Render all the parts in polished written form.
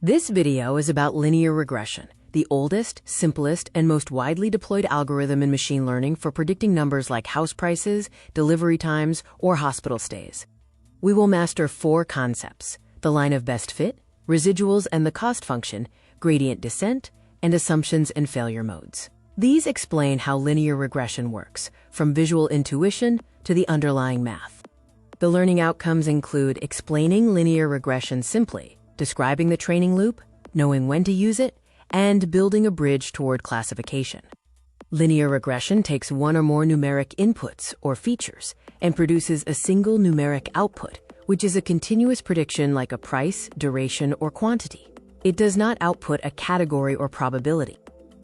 This video is about linear regression, the oldest, simplest, and most widely deployed algorithm in machine learning for predicting numbers like house prices, delivery times, or hospital stays. We will master 4 concepts: the line of best fit, residuals and the cost function, gradient descent, and assumptions and failure modes. These explain how linear regression works, from visual intuition to the underlying math. The learning outcomes include explaining linear regression simply, describing the training loop, knowing when to use it, and building a bridge toward classification. Linear regression takes one or more numeric inputs or features and produces a single numeric output, which is a continuous prediction like a price, duration, or quantity. It does not output a category or probability.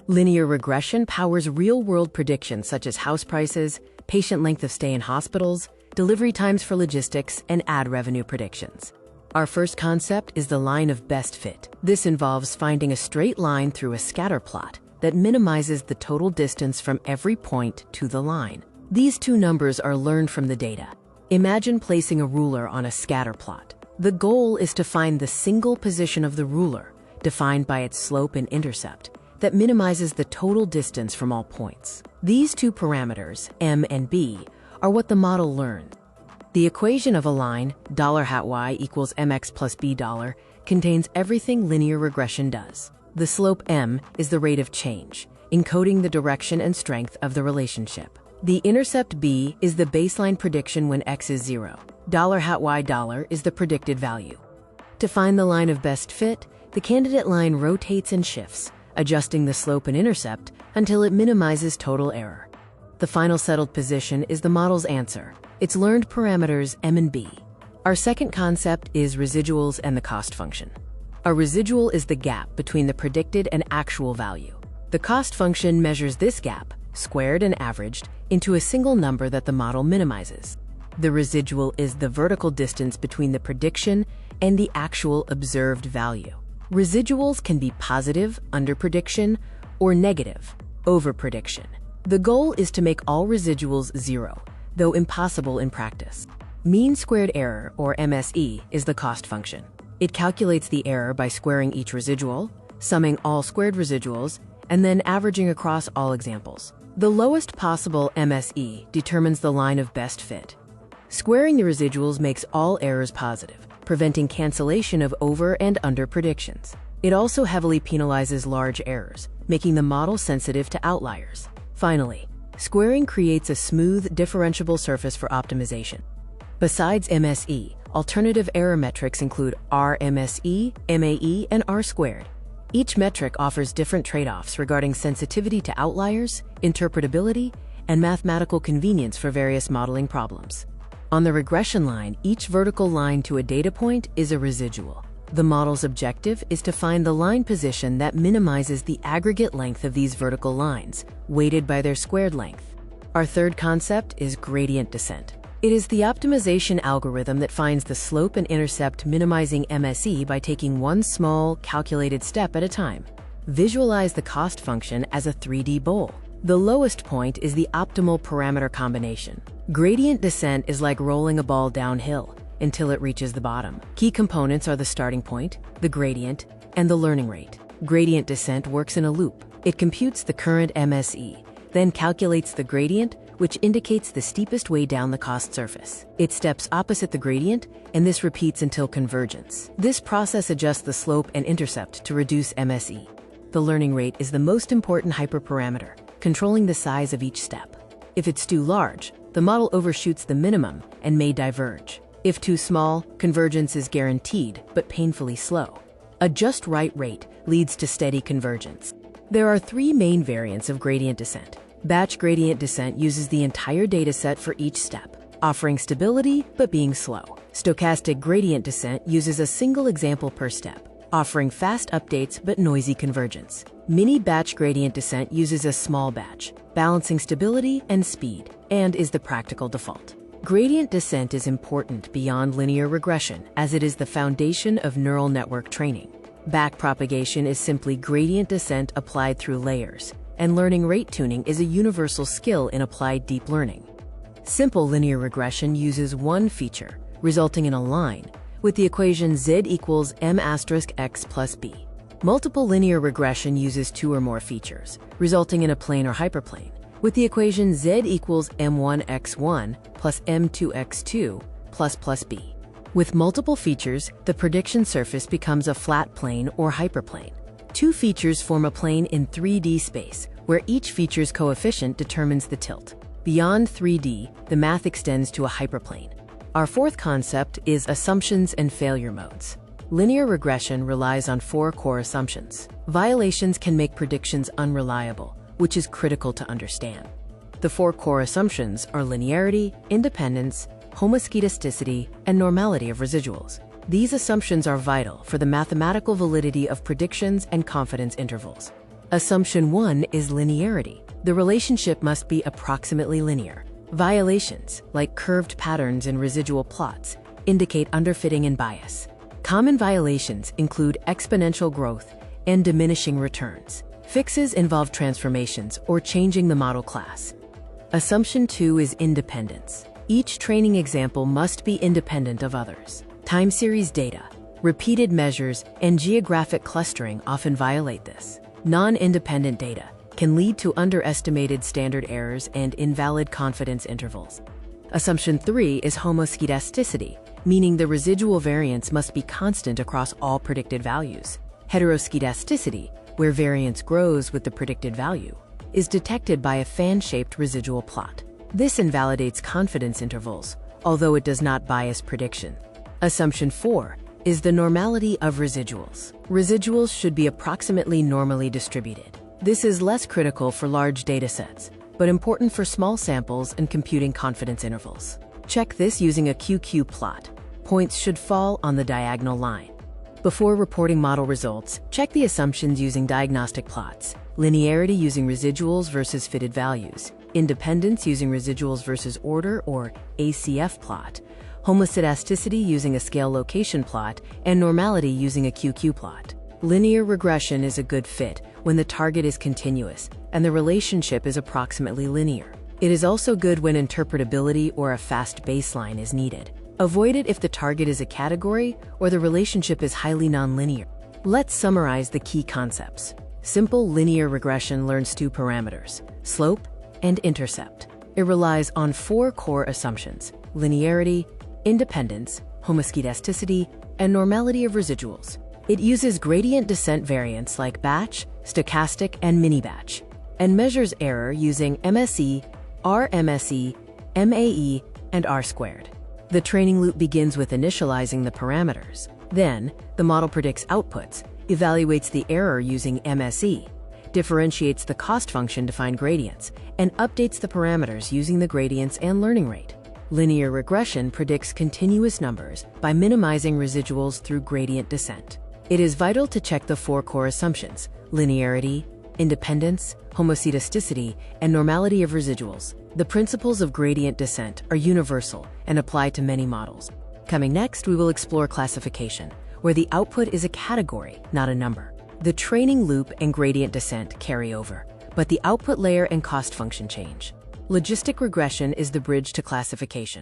Linear regression powers real-world predictions such as house prices, patient length of stay in hospitals, delivery times for logistics, and ad revenue predictions. Our first concept is the line of best fit. This involves finding a straight line through a scatter plot that minimizes the total distance from every point to the line. These two numbers are learned from the data. Imagine placing a ruler on a scatter plot. The goal is to find the single position of the ruler, defined by its slope and intercept, that minimizes the total distance from all points. These two parameters, m and b, are what the model learns. The equation of a line, $y equals mx plus b dollar, contains everything linear regression does. The slope m is the rate of change, encoding the direction and strength of the relationship. The intercept b is the baseline prediction when x is 0. $y is the predicted value. To find the line of best fit, the candidate line rotates and shifts, adjusting the slope and intercept until it minimizes total error. The final settled position is the model's answer, its learned parameters m and b. Our second concept is residuals and the cost function. A residual is the gap between the predicted and actual value. The cost function measures this gap, squared and averaged, into a single number that the model minimizes. The residual is the vertical distance between the prediction and the actual observed value. Residuals can be positive, under prediction, or negative, over prediction. The goal is to make all residuals 0, though impossible in practice. Mean squared error, or MSE, is the cost function. It calculates the error by squaring each residual, summing all squared residuals, and then averaging across all examples. The lowest possible MSE determines the line of best fit. Squaring the residuals makes all errors positive, preventing cancellation of over and under predictions. It also heavily penalizes large errors, making the model sensitive to outliers. Finally, squaring creates a smooth, differentiable surface for optimization. Besides MSE, alternative error metrics include RMSE, MAE, and R-squared. Each metric offers different trade-offs regarding sensitivity to outliers, interpretability, and mathematical convenience for various modeling problems. On the regression line, each vertical line to a data point is a residual. The model's objective is to find the line position that minimizes the aggregate length of these vertical lines, weighted by their squared length. Our third concept is gradient descent. It is the optimization algorithm that finds the slope and intercept minimizing MSE by taking one small, calculated step at a time. Visualize the cost function as a 3D bowl. The lowest point is the optimal parameter combination. Gradient descent is like rolling a ball downhill until it reaches the bottom. Key components are the starting point, the gradient, and the learning rate. Gradient descent works in a loop. It computes the current MSE, then calculates the gradient, which indicates the steepest way down the cost surface. It steps opposite the gradient, and this repeats until convergence. This process adjusts the slope and intercept to reduce MSE. The learning rate is the most important hyperparameter, controlling the size of each step. If it's too large, the model overshoots the minimum and may diverge. If too small, convergence is guaranteed, but painfully slow. A just right rate leads to steady convergence. There are 3 main variants of gradient descent. Batch gradient descent uses the entire dataset for each step, offering stability but being slow. Stochastic gradient descent uses a single example per step, offering fast updates but noisy convergence. Mini batch gradient descent uses a small batch, balancing stability and speed, and is the practical default. Gradient descent is important beyond linear regression, as it is the foundation of neural network training. Backpropagation is simply gradient descent applied through layers, and learning rate tuning is a universal skill in applied deep learning. Simple linear regression uses one feature, resulting in a line, with the equation z equals m asterisk x plus b. Multiple linear regression uses two or more features, resulting in a plane or hyperplane, with the equation z equals m1x1 plus m2x2 plus b. With multiple features, the prediction surface becomes a flat plane or hyperplane. Two features form a plane in 3D space, where each feature's coefficient determines the tilt. Beyond 3D, the math extends to a hyperplane. Our fourth concept is assumptions and failure modes. Linear regression relies on four core assumptions. Violations can make predictions unreliable, which is critical to understand. The four core assumptions are linearity, independence, homoscedasticity, and normality of residuals. These assumptions are vital for the mathematical validity of predictions and confidence intervals. Assumption 1 is linearity. The relationship must be approximately linear. Violations, like curved patterns in residual plots, indicate underfitting and bias. Common violations include exponential growth and diminishing returns. Fixes involve transformations or changing the model class. Assumption 2 is independence. Each training example must be independent of others. Time series data, repeated measures, and geographic clustering often violate this. Non-independent data can lead to underestimated standard errors and invalid confidence intervals. Assumption 3 is homoscedasticity, meaning the residual variance must be constant across all predicted values. Heteroscedasticity, where variance grows with the predicted value, is detected by a fan-shaped residual plot. This invalidates confidence intervals, although it does not bias prediction. Assumption 4 is the normality of residuals. Residuals should be approximately normally distributed. This is less critical for large datasets, but important for small samples and computing confidence intervals. Check this using a QQ plot. Points should fall on the diagonal line. Before reporting model results, check the assumptions using diagnostic plots. Linearity using residuals versus fitted values. Independence using residuals versus order or ACF plot. Homoscedasticity using a scale location plot, and normality using a QQ plot. Linear regression is a good fit when the target is continuous and the relationship is approximately linear. It is also good when interpretability or a fast baseline is needed. Avoid it if the target is a category or the relationship is highly nonlinear. Let's summarize the key concepts. Simple linear regression learns two parameters, slope and intercept. It relies on four core assumptions: linearity, independence, homoscedasticity, and normality of residuals. It uses gradient descent variants like batch, stochastic, and mini-batch, and measures error using MSE, RMSE, MAE, and R-squared. The training loop begins with initializing the parameters. Then, the model predicts outputs, evaluates the error using MSE, differentiates the cost function to find gradients, and updates the parameters using the gradients and learning rate. Linear regression predicts continuous numbers by minimizing residuals through gradient descent. It is vital to check the four core assumptions: linearity, independence, homoscedasticity, and normality of residuals. The principles of gradient descent are universal and apply to many models. Coming next, we will explore classification, where the output is a category, not a number. The training loop and gradient descent carry over, but the output layer and cost function change. Logistic regression is the bridge to classification.